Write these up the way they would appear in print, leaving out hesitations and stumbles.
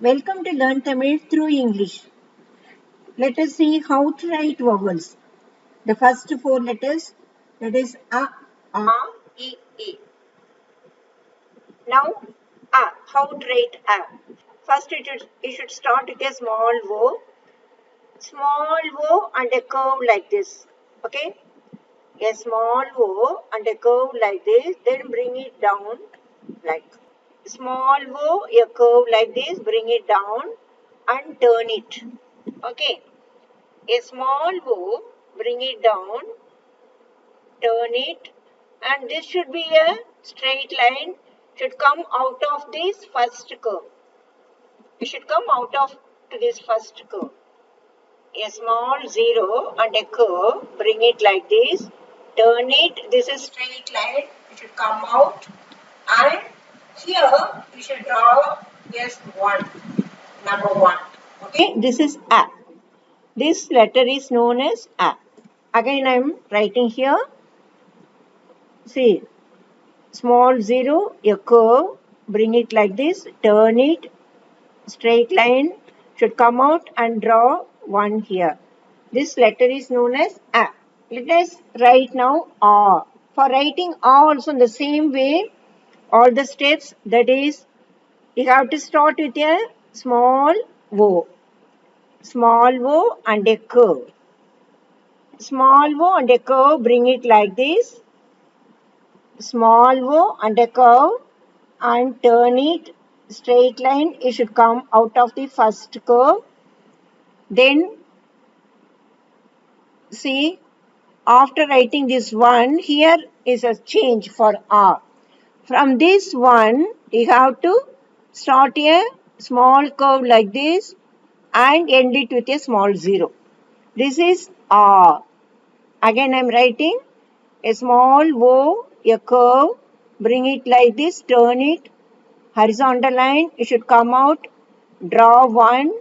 Welcome to Learn Tamil through English. Let us see how to write vowels. The first four letters, that is A, E, E. Now, A. How to write A? First, you should start with a small O and a curve like this. Okay? A small O and a curve like this, then bring it down like small O, a curve like this, bring it down and turn it. Okay? A small O, bring it down, turn it, and this should be a straight line, should come out of this first curve. It should come out of to this first curve. A small zero and a curve, bring it like this, turn it, this is straight line, it should come out, and here you should draw just one, number one. Okay, this is A. This letter is known as A. Again, I am writing here. See, small zero, a curve, bring it like this, turn it, straight line should come out and draw one here. This letter is known as A. Let us write now A. For writing A also in the same way, all the steps, that is, you have to start with a small O. Small O and a curve. Small O and a curve, bring it like this. Small O and a curve and turn it straight line. It should come out of the first curve. Then see, after writing this one, here is a change for R. From this one, you have to start a small curve like this and end it with a small zero. This is R. Again, I am writing a small O, a curve, bring it like this, turn it, horizontal line, it should come out, draw one,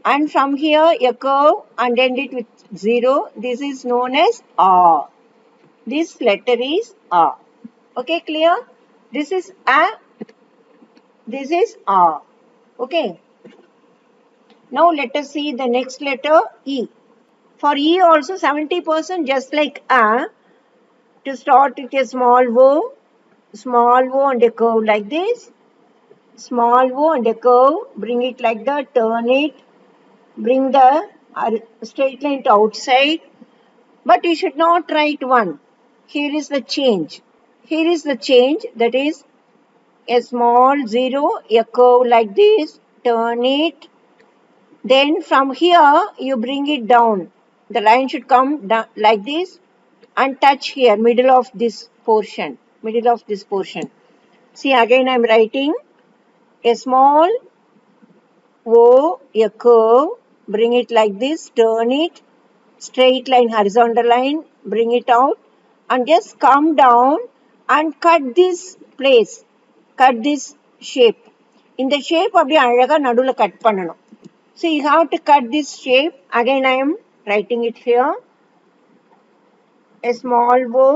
and from here a curve and end it with zero. This is known as A. This letter is A. Okay, clear? This is A. This is A. Okay. Now let us see the next letter E. For E also 70% just like A. To start with a small O and a curve like this. Small O and a curve, bring it like that, turn it, bring the straight line to outside. But you should not write one. Here is the change. Here is the change, that is a small zero, a curve like this, turn it. Then from here you bring it down. The line should come down like this and touch here, middle of this portion. See, again I am writing a small O, a curve, bring it like this, turn it, straight line, horizontal line, bring it out and just come down and cut this place, cut this shape. In the shape அப்படியே அழகா நடுவுல cut பண்ணணும். So you have to cut this shape. Again I am writing it here. A small O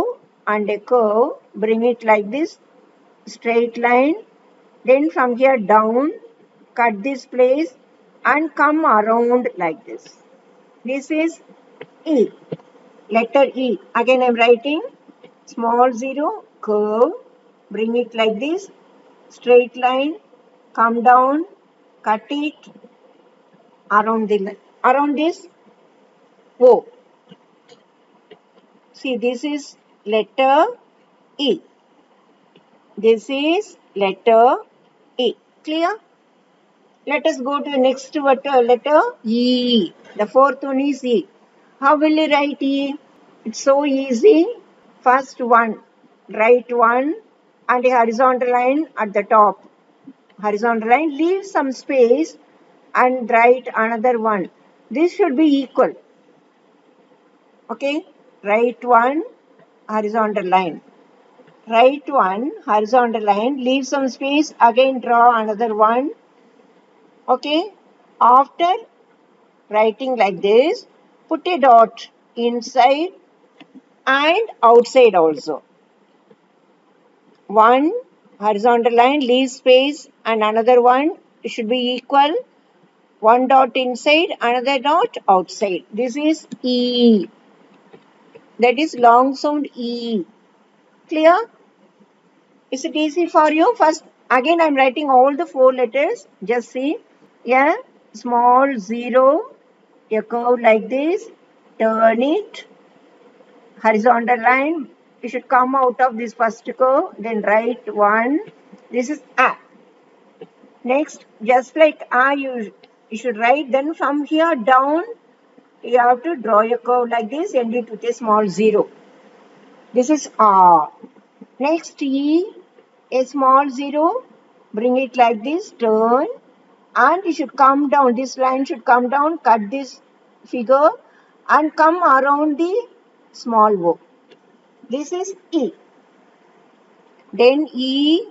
and a curve, bring it like this, straight line. Then from here down, cut this place and come around like this. This is E. Letter E. Again I am writing small zero, curve, bring it like this, straight line, come down, cut it around this O. See, this is letter E. This is letter E. Clear? Let us go to the next letter E. The fourth one is E. How will you write E? It's so easy. First one, write one and a horizontal line at the top. Horizontal line, leave some space and write another one. This should be equal. Okay, write one horizontal line. Write one horizontal line, leave some space, again draw another one. Okay, after writing like this, put a dot inside and outside also. One horizontal line, leave space, and another one should be equal. One dot inside, another dot outside. This is E. That is long sound E. Clear? Is it easy for you? First, again I'm writing all the 4 letters. Just see. A small 0, a curve like this. Turn it. Horizontal line. You should come out of this first curve. Then write 1. This is A. Next, just like A, you should write. Then from here down, you have to draw a curve like this, end it with a small 0. This is A. Next, E, a small 0, bring it like this, turn, and it should come down. This line should come down, cut this figure, and come around the small O. This is E. Then E,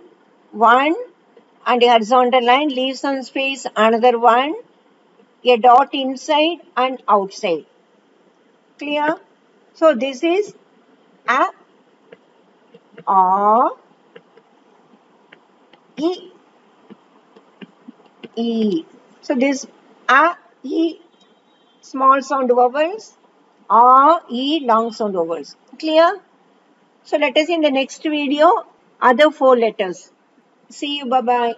1, and a horizontal line, leave some space, another 1, a dot inside and outside. Clear? So this is A, E, E. So this A, E, small sound vowels, E, long sound vowels. Clear? So let us in the next video, other 4 letters. See you. Bye-bye.